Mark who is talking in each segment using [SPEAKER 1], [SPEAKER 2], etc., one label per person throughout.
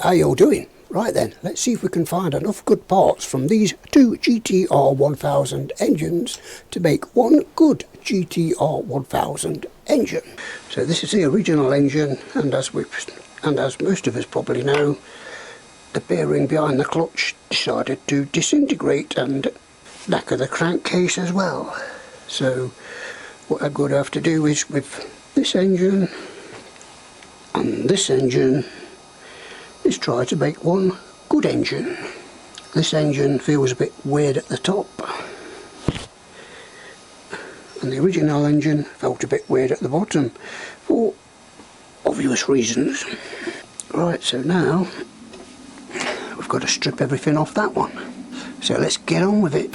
[SPEAKER 1] How you all doing? Right then, let's see if we can find enough good parts from these two GTR1000 engines to make one good GTR1000 engine. So this is the original engine, and as most of us probably know, the bearing behind the clutch decided to disintegrate and knacker the crankcase as well. So what I'm going to have to do is, with this engine and this engine, is try to make one good engine. This engine feels a bit weird at the top, and the original engine felt a bit weird at the bottom for obvious reasons. Right, so now we've got to strip everything off that one. So let's get on with it.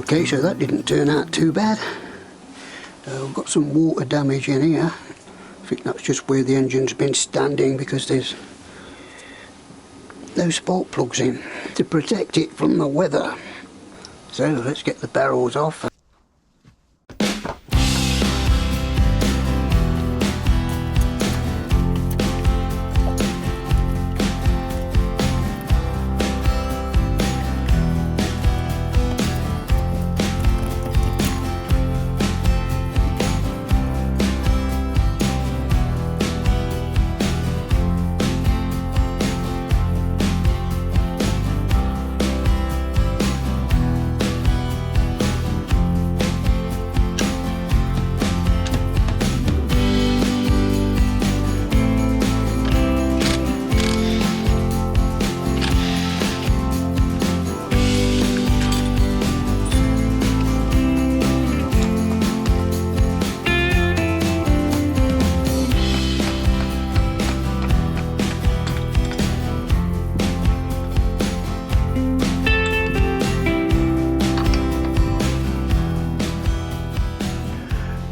[SPEAKER 1] Okay, so that didn't turn out too bad. We've got got some water damage in here. I think that's just where the engine's been standing, because there's no spark plugs in to protect it from the weather. So let's get the barrels off.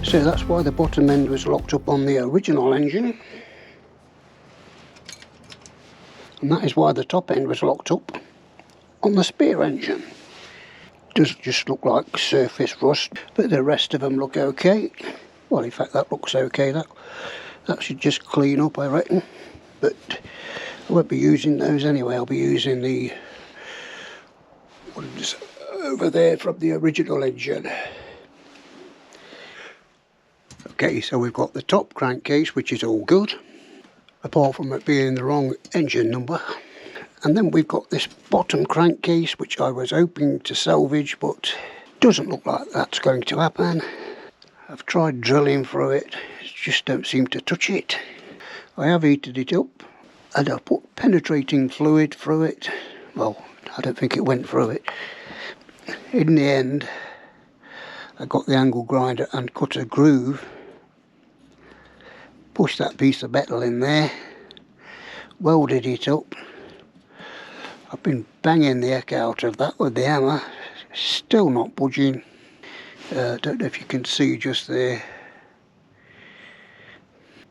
[SPEAKER 1] So that's why the bottom end was locked up on the original engine, and that is why the top end was locked up on the spare engine. Does just look like surface rust, but the rest of them look okay. Well, in fact, that looks okay. That should just clean up, I reckon. But I won't be using those anyway. I'll be using the ones over there from the original engine. Okay, so we've got the top crankcase, which is all good, apart from it being the wrong engine number. And then we've got this bottom crankcase, which I was hoping to salvage, but doesn't look like that's going to happen. I've tried drilling through it, just don't seem to touch it. I have heated it up, and I've put penetrating fluid through it. Well, I don't think it went through it. In the end, I got the angle grinder and cut a groove, pushed that piece of metal in there, welded it up. I've been banging the heck out of that with the hammer, still not budging. Don't know if you can see just there,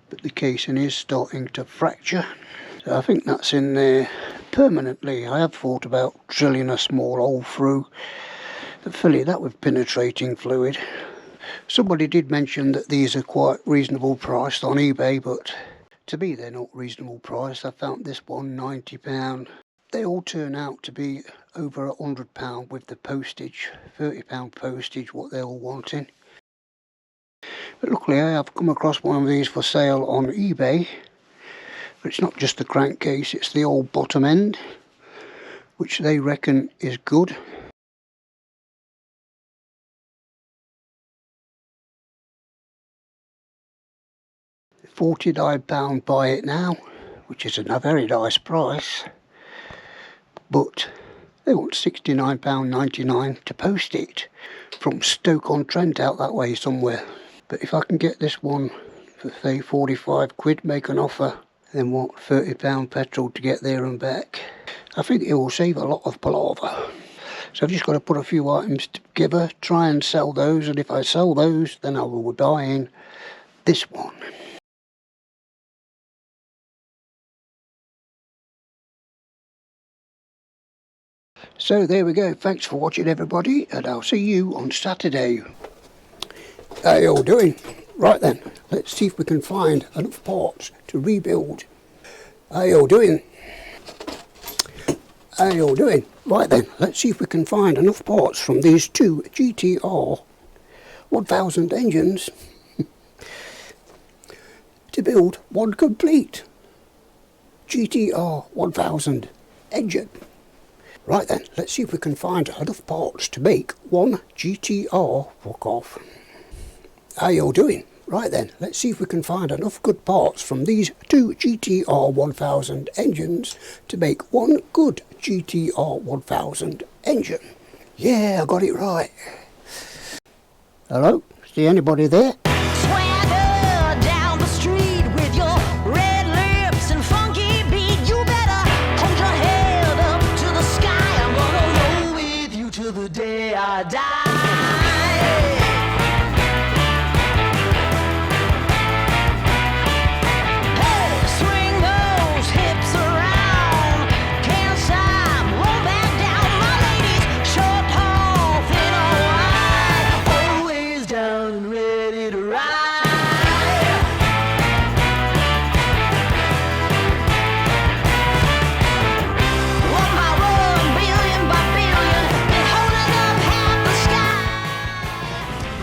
[SPEAKER 1] but the casing is starting to fracture. So I think that's in there permanently. I have thought about drilling a small hole through, filling that with penetrating fluid. Somebody did mention that these are quite reasonable priced on eBay, but to me they're not reasonable priced. I found this one £90. They all turn out to be over £100 with the postage, £30 postage, what they're all wanting. But luckily I have come across one of these for sale on eBay. But it's not just the crankcase, it's the old bottom end, which they reckon is good. £49 buy it now, which is a very nice price, but they want £69.99 to post it from Stoke-on-Trent out that way somewhere. But if I can get this one for say 45 quid, make an offer, then want £30 petrol to get there and back, I think it will save a lot of palaver. So I've just got to put a few items together, try and sell those, and if I sell those, then I will be buying this one. So there we go, thanks for watching everybody, and I'll see you on Saturday. How you all doing? Right then, let's see if we can find enough parts to rebuild. How you all doing? How you all doing? Right then, let's see if we can find enough parts from these two GTR1000 engines to build one complete GTR1000 engine. Right then, let's see if we can find enough parts to make one GTR walk-off. How you all doing? Right then, let's see if we can find enough good parts from these two GTR1000 engines to make one good GTR1000 engine. Yeah, I got it right. Hello? See anybody there?
[SPEAKER 2] Swagger down the street with your red lips and funky beat. You better hold your head up to the sky. I'm gonna roll with you till the day I die.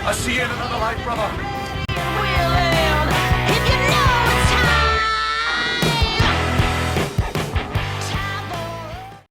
[SPEAKER 3] I'll see you in another life, brother.